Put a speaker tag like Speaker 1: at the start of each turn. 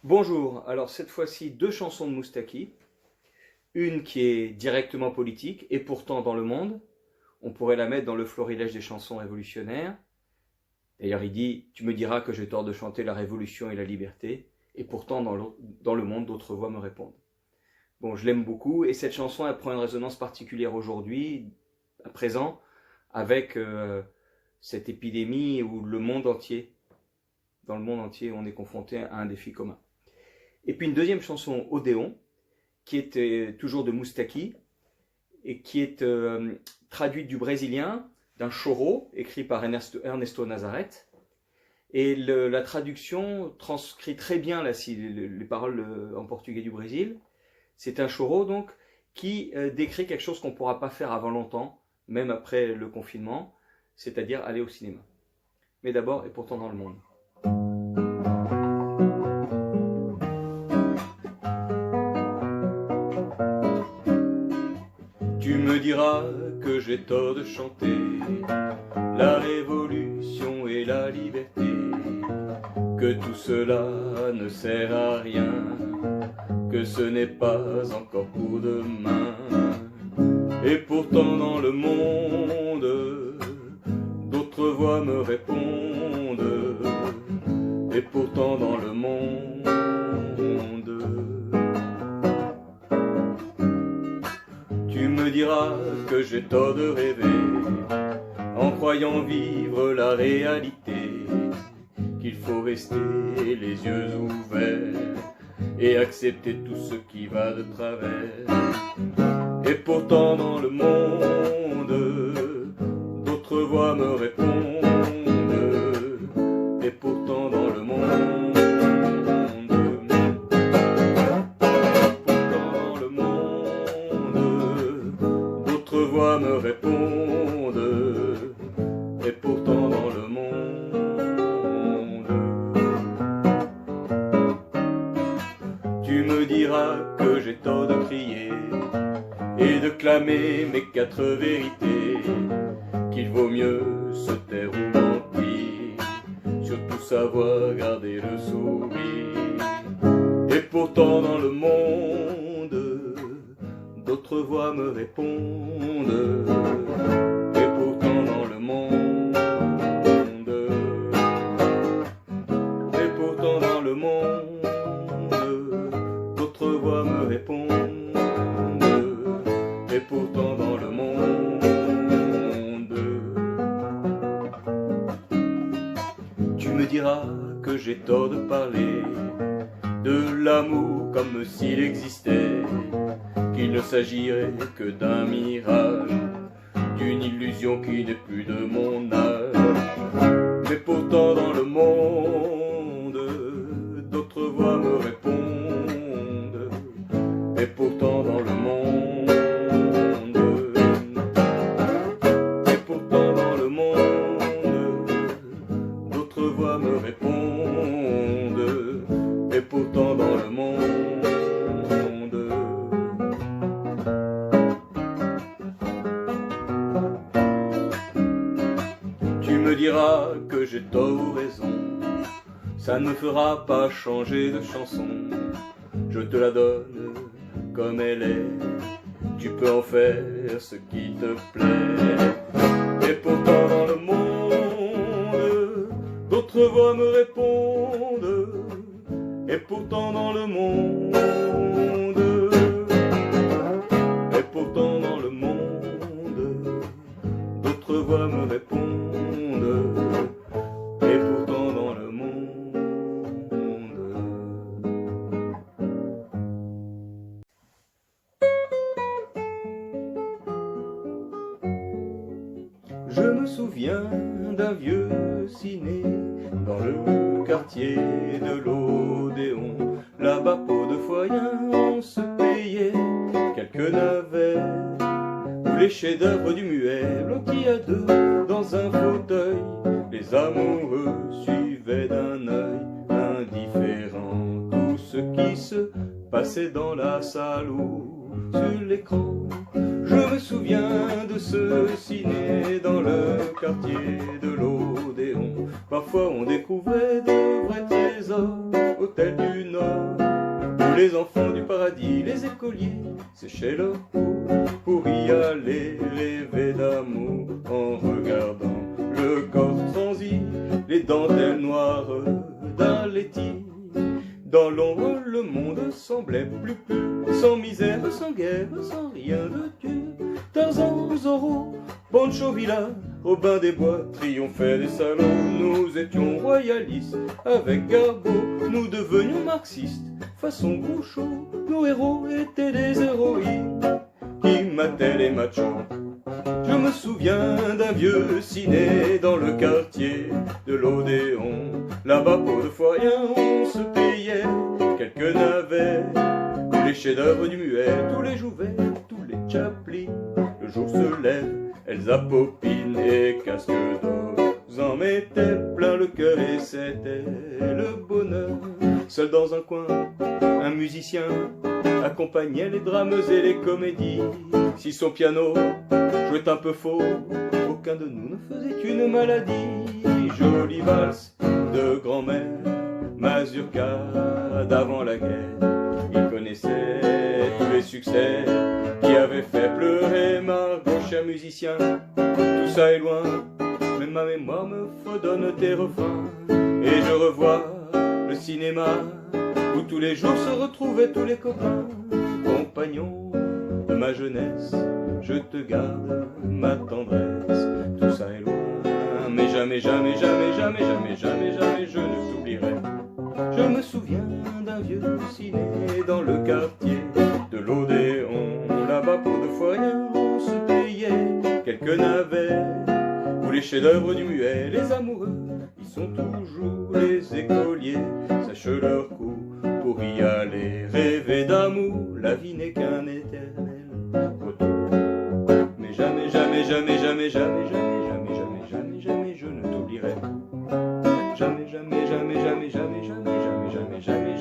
Speaker 1: Bonjour, alors cette fois-ci deux chansons de Moustaki, une qui est directement politique et pourtant dans le monde, on pourrait la mettre dans le florilège des chansons révolutionnaires. D'ailleurs il dit « Tu me diras que j'ai tort de chanter la révolution et la liberté, et pourtant dans le monde d'autres voix me répondent ». Bon, je l'aime beaucoup et cette chanson elle prend une résonance particulière aujourd'hui, à présent, avec cette épidémie où dans le monde entier, on est confronté à un défi commun. Et puis une deuxième chanson, Odéon, qui est toujours de Moustaki, et qui est traduite du brésilien, d'un choro, écrit par Ernesto Nazareth. Et la traduction transcrit très bien les paroles en portugais du Brésil. C'est un choro, donc, qui décrit quelque chose qu'on ne pourra pas faire avant longtemps, même après le confinement, c'est-à-dire aller au cinéma. Mais d'abord, et pourtant dans le monde. Tu me diras que j'ai tort de chanter la révolution et la liberté, que tout cela ne sert à rien, que ce n'est pas encore pour demain. Et pourtant dans le monde, d'autres voix me répondent. Et pourtant dans le monde, tu me diras que j'ai tort de rêver, en croyant vivre la réalité, qu'il faut rester les yeux ouverts et accepter tout ce qui va de travers. Et pourtant dans le monde, d'autres voix me répondent. Et pourtant dans le monde, pourtant dans le monde, d'autres voix me répondent. Et pourtant dans le monde, tu me diras que j'ai tort de crier et de clamer mes quatre vérités, qu'il vaut mieux se taire ou mentir, surtout savoir garder le sourire. Et pourtant dans le monde, d'autres voix me répondent. Et pourtant dans le monde, et pourtant dans le monde, d'autres voix me répondent. Et pourtant dans le monde, tu me diras que j'ai tort de parler de l'amour comme s'il existait, qu'il ne s'agirait que d'un mirage, d'une illusion qui n'est plus de mon âge. Mais pourtant dans le monde, d'autres voix me répondent. Et pourtant dans le monde, et pourtant dans le monde, d'autres voix me répondent. Et pourtant dans le monde, tu me diras que j'ai tort ou raison, ça ne me fera pas changer de chanson. Je te la donne comme elle est, tu peux en faire ce qui te plaît. Et pourtant dans le monde, d'autres voix me répondent. Et pourtant dans le monde, et pourtant dans le monde, d'autres voix me répondent. Et pourtant dans le monde, je me souviens d'un vieux ciné dans le quartier de l'Odéon. Là-bas, peau de foyen, on se payait quelques navets, où les chefs-d'œuvre du muet, blottis à deux dans un fauteuil, les amoureux suivaient d'un œil indifférent tout ce qui se passait dans la salle ou sur l'écran. Je me souviens de ce ciné dans le quartier de l'Odéon. Parfois on découvrait de vrais trésors, hôtel du Nord, où les enfants du paradis, les écoliers, séchaient leur peau pour y aller rêver d'amour en regardant le corps transi, les dentelles noires d'un laitier. Dans l'ombre, le monde semblait plus sans misère, sans guerre, sans rien de Dieu. Tarzan, Zorro, Pancho Villa, Robin des Bois triomphaient des salons. Nous étions royalistes avec Garbo, nous devenions marxistes, façon Groucho. Nos héros étaient des héroïnes qui mataient les machos. Je me souviens d'un vieux ciné dans le quartier de l'Odéon. Là-bas pour 2 fois rien on se payait quelques navets, tous les chefs-d'œuvre du muet, tous les Jouvet, tous les Chaplin. Le jour se lève, Elsa Popine et Casque d'or vous en mettaient plein le cœur et c'était le bonheur. Seul dans un coin, un musicien accompagnait les drames et les comédies. Si son piano jouait un peu faux, aucun de nous ne faisait une maladie. Jolie valse de grand-mère, mazurka d'avant la guerre. Il connaissait tous les succès qui avaient fait pleurer Margot, cher musicien. Tout ça est loin, mais ma mémoire me fredonne tes refrains. Et je revois le cinéma où tous les jours se retrouvaient tous les copains. Compagnons de ma jeunesse, je te garde ma tendresse. Tout ça est loin, mais jamais, jamais, jamais, jamais, jamais, jamais, jamais je ne t'oublierai. Je me souviens d'un vieux ciné dans le quartier de l'Odéon. Là-bas pour 2 fois rien on se payait quelques navets, où les chefs-d'œuvre du muet, les amoureux, ils sont toujours les écoliers, sèchent leur cou pour y aller rêver d'amour. La vie n'est qu'un éternel retour. Mais jamais, jamais, jamais, jamais, jamais, jamais, jamais, jamais, jamais, jamais je ne t'oublierai. Jamais, jamais, jamais, jamais, jamais, jamais, jamais, jamais, jamais.